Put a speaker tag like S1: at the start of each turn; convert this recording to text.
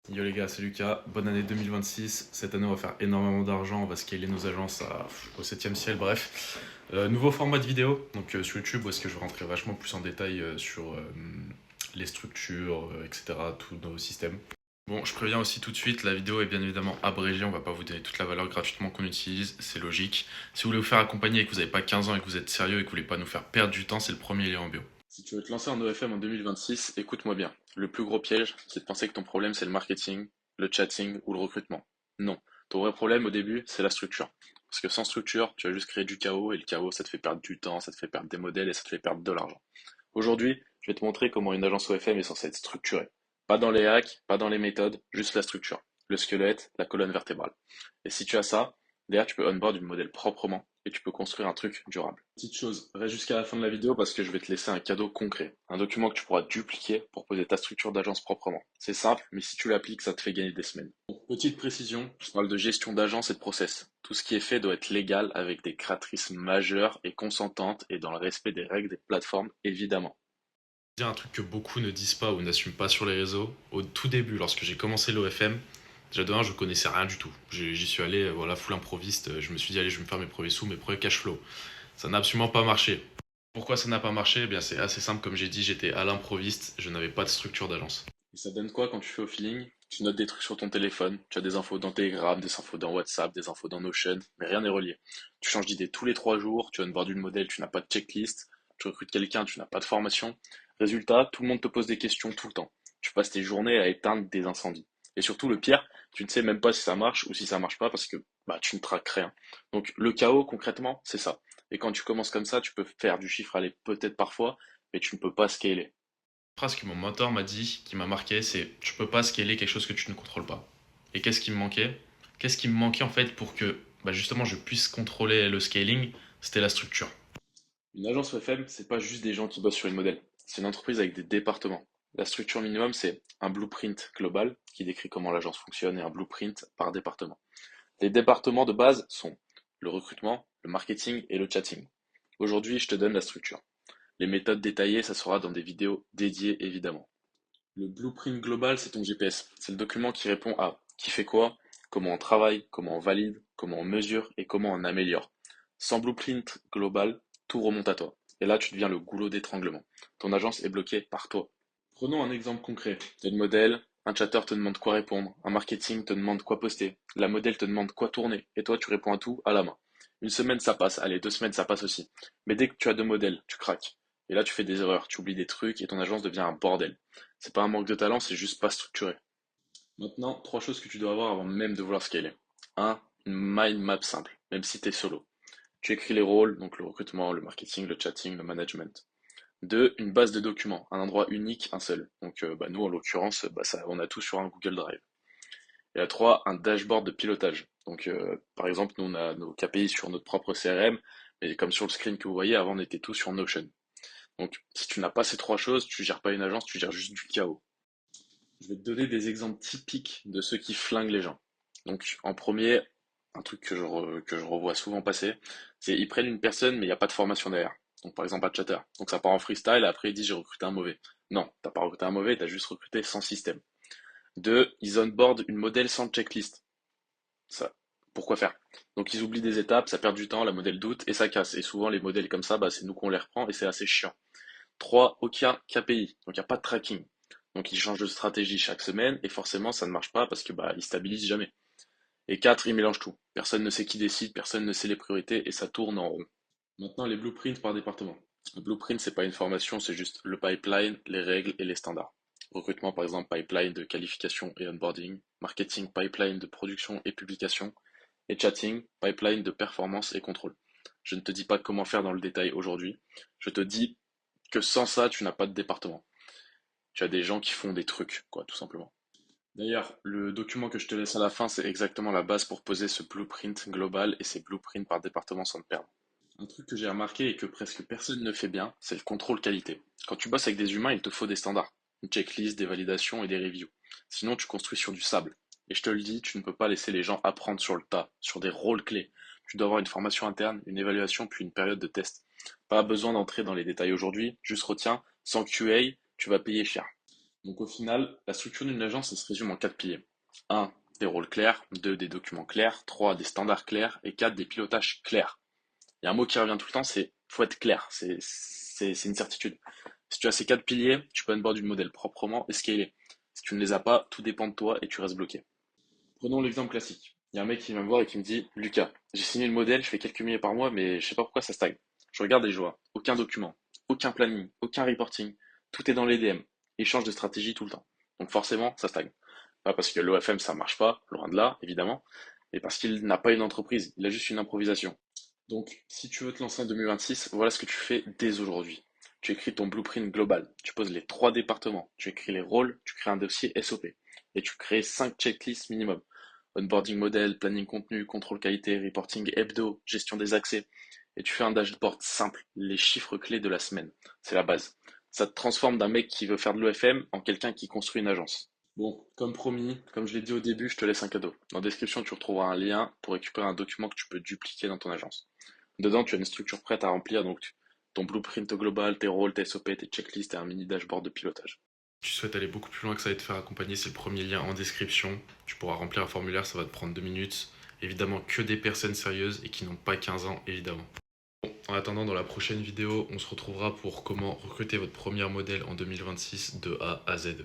S1: Yo les gars, c'est Lucas, bonne année 2026. Cette année on va faire énormément d'argent, on va scaler nos agences au septième ciel, bref. Nouveau format de vidéo, donc sur YouTube où est-ce que je vais rentrer vachement plus en détail sur les structures, etc., tous nos systèmes. Bon, je préviens aussi tout de suite, la vidéo est bien évidemment abrégée, on va pas vous donner toute la valeur gratuitement qu'on utilise, c'est logique. Si vous voulez vous faire accompagner et que vous n'avez pas 15 ans et que vous êtes sérieux et que vous voulez pas nous faire perdre du temps, c'est le premier lien en bio. Si tu veux te lancer en OFM en 2026, écoute-moi bien. Le plus gros piège, c'est de penser que ton problème c'est le marketing, le chatting ou le recrutement. Non. Ton vrai problème au début, c'est la structure. Parce que sans structure, tu vas juste créer du chaos et le chaos, ça te fait perdre du temps, ça te fait perdre des modèles et ça te fait perdre de l'argent. Aujourd'hui, je vais te montrer comment une agence OFM est censée être structurée. Pas dans les hacks, pas dans les méthodes, juste la structure. Le squelette, la colonne vertébrale. Et si tu as ça, derrière, tu peux onboard une modèle proprement et tu peux construire un truc durable. Petite chose, reste jusqu'à la fin de la vidéo parce que je vais te laisser un cadeau concret. Un document que tu pourras dupliquer pour poser ta structure d'agence proprement. C'est simple, mais si tu l'appliques, ça te fait gagner des semaines. Bon, petite précision, je parle de gestion d'agence et de process. Tout ce qui est fait doit être légal avec des créatrices majeures et consentantes et dans le respect des règles des plateformes, évidemment. Dire un truc que beaucoup ne disent pas ou n'assument pas sur les réseaux. Au tout début, lorsque j'ai commencé l'OFM, déjà de un, je connaissais rien du tout. J'y suis allé, voilà, full improviste. Je me suis dit, allez, je vais me faire mes premiers sous, mes premiers cash flow. Ça n'a absolument pas marché. Pourquoi ça n'a pas marché? Eh bien, c'est assez simple, comme j'ai dit, j'étais à l'improviste, je n'avais pas de structure d'agence. Et ça donne quoi quand tu fais au feeling? Tu notes des trucs sur ton téléphone, tu as des infos dans Telegram, des infos dans WhatsApp, des infos dans Notion, mais rien n'est relié. Tu changes d'idée tous les 3 jours, tu onboardes une modèle, tu n'as pas de checklist, tu recrutes quelqu'un, tu n'as pas de formation. Résultat, tout le monde te pose des questions tout le temps. Tu passes tes journées à éteindre des incendies. Et surtout, le pire, tu ne sais même pas si ça marche ou si ça marche pas parce que bah, tu ne traques rien. Donc le chaos, concrètement, c'est ça. Et quand tu commences comme ça, tu peux faire du chiffre aller peut-être parfois, mais tu ne peux pas scaler. La phrase que mon mentor m'a dit, qui m'a marqué, c'est tu peux pas scaler quelque chose que tu ne contrôles pas. Et qu'est-ce qui me manquait? Qu'est-ce qui me manquait en fait pour que bah, justement je puisse contrôler le scaling? C'était la structure. Une agence FM, c'est pas juste des gens qui bossent sur une modèle. C'est une entreprise avec des départements. La structure minimum, c'est un blueprint global qui décrit comment l'agence fonctionne et un blueprint par département. Les départements de base sont le recrutement, le marketing et le chatting. Aujourd'hui, je te donne la structure. Les méthodes détaillées, ça sera dans des vidéos dédiées évidemment. Le blueprint global, c'est ton GPS. C'est le document qui répond à qui fait quoi, comment on travaille, comment on valide, comment on mesure et comment on améliore. Sans blueprint global, tout remonte à toi. Et là, tu deviens le goulot d'étranglement. Ton agence est bloquée par toi. Prenons un exemple concret. Tu as une modèle, un chatter te demande quoi répondre, un marketing te demande quoi poster, la modèle te demande quoi tourner, et toi tu réponds à tout à la main. Une semaine ça passe, allez, 2 semaines ça passe aussi. Mais dès que tu as deux modèles, tu craques. Et là tu fais des erreurs, tu oublies des trucs et ton agence devient un bordel. C'est pas un manque de talent, c'est juste pas structuré. Maintenant, 3 choses que tu dois avoir avant même de vouloir scaler. Un, une mind map simple, même si tu es solo. Tu écris les rôles, donc le recrutement, le marketing, le chatting, le management. Deux, une base de documents, un endroit unique, un seul. Donc bah, nous, en l'occurrence, bah, ça, on a tout sur un Google Drive. Et la trois, un dashboard de pilotage. Donc par exemple, nous, on a nos KPI sur notre propre CRM, mais comme sur le screen que vous voyez, avant, on était tous sur Notion. Donc si tu n'as pas ces 3 choses, tu gères pas une agence, tu gères juste du chaos. Je vais te donner des exemples typiques de ceux qui flinguent les gens. Donc en premier, un truc que je revois souvent passer, c'est ils prennent une personne mais il n'y a pas de formation derrière. Donc par exemple un chatter. Donc ça part en freestyle et après ils disent j'ai recruté un mauvais. Non, t'as pas recruté un mauvais, t'as juste recruté sans système. Deux, ils onboard une modèle sans checklist. Ça, pourquoi faire? Donc ils oublient des étapes, ça perd du temps, la modèle doute et ça casse. Et souvent les modèles comme ça, bah, c'est nous qu'on les reprend et c'est assez chiant. 3, aucun KPI, donc il n'y a pas de tracking. Donc ils changent de stratégie chaque semaine et forcément ça ne marche pas parce que bah ils stabilisent jamais. Et 4, ils mélangent tout. Personne ne sait qui décide, personne ne sait les priorités et ça tourne en rond. Maintenant les blueprints par département. Le blueprint c'est pas une formation, c'est juste le pipeline, les règles et les standards. Recrutement par exemple pipeline de qualification et onboarding, marketing pipeline de production et publication, et chatting pipeline de performance et contrôle. Je ne te dis pas comment faire dans le détail aujourd'hui, je te dis que sans ça, tu n'as pas de département. Tu as des gens qui font des trucs, quoi, tout simplement. D'ailleurs, le document que je te laisse à la fin, c'est exactement la base pour poser ce blueprint global et ces blueprints par département sans te perdre. Un truc que j'ai remarqué et que presque personne ne fait bien, c'est le contrôle qualité. Quand tu bosses avec des humains, il te faut des standards, une checklist, des validations et des reviews. Sinon, tu construis sur du sable. Et je te le dis, tu ne peux pas laisser les gens apprendre sur le tas, sur des rôles clés. Tu dois avoir une formation interne, une évaluation, puis une période de test. Pas besoin d'entrer dans les détails aujourd'hui, juste retiens, sans QA, tu vas payer cher. Donc au final, la structure d'une agence, elle se résume en 4 piliers. Un, des rôles clairs. 2, des documents clairs. 3, des standards clairs. Et 4, des pilotages clairs. Il y a un mot qui revient tout le temps, c'est faut être clair. C'est une certitude. Si tu as ces 4 piliers, tu peux onboard du modèle proprement et scaler. Si tu ne les as pas, tout dépend de toi et tu restes bloqué. Prenons l'exemple classique. Il y a un mec qui vient me voir et qui me dit: Lucas, j'ai signé le modèle, je fais quelques milliers par mois, mais je sais pas pourquoi ça stagne. Je regarde et je vois aucun document, aucun planning, aucun reporting. Tout est dans les DM. Il change de stratégie tout le temps. Donc forcément, ça stagne. Pas parce que l'OFM ça marche pas, loin de là, évidemment, mais parce qu'il n'a pas une entreprise, il a juste une improvisation. Donc, si tu veux te lancer en 2026, voilà ce que tu fais dès aujourd'hui. Tu écris ton blueprint global, tu poses les 3 départements, tu écris les rôles, tu crées un dossier SOP et tu crées 5 checklists minimum. Onboarding model, planning contenu, contrôle qualité, reporting hebdo, gestion des accès. Et tu fais un dashboard simple, les chiffres clés de la semaine. C'est la base. Ça te transforme d'un mec qui veut faire de l'OFM en quelqu'un qui construit une agence. Bon, comme promis, comme je l'ai dit au début, je te laisse un cadeau. Dans la description, tu retrouveras un lien pour récupérer un document que tu peux dupliquer dans ton agence. Dedans, tu as une structure prête à remplir, donc ton blueprint global, tes rôles, tes SOP, tes checklists et un mini dashboard de pilotage. Si tu souhaites aller beaucoup plus loin que ça et te faire accompagner, c'est le premier lien en description. Tu pourras remplir un formulaire, ça va te prendre 2 minutes. Évidemment, que des personnes sérieuses et qui n'ont pas 15 ans, évidemment. Bon, en attendant, dans la prochaine vidéo, on se retrouvera pour comment recruter votre premier modèle en 2026 de A à Z.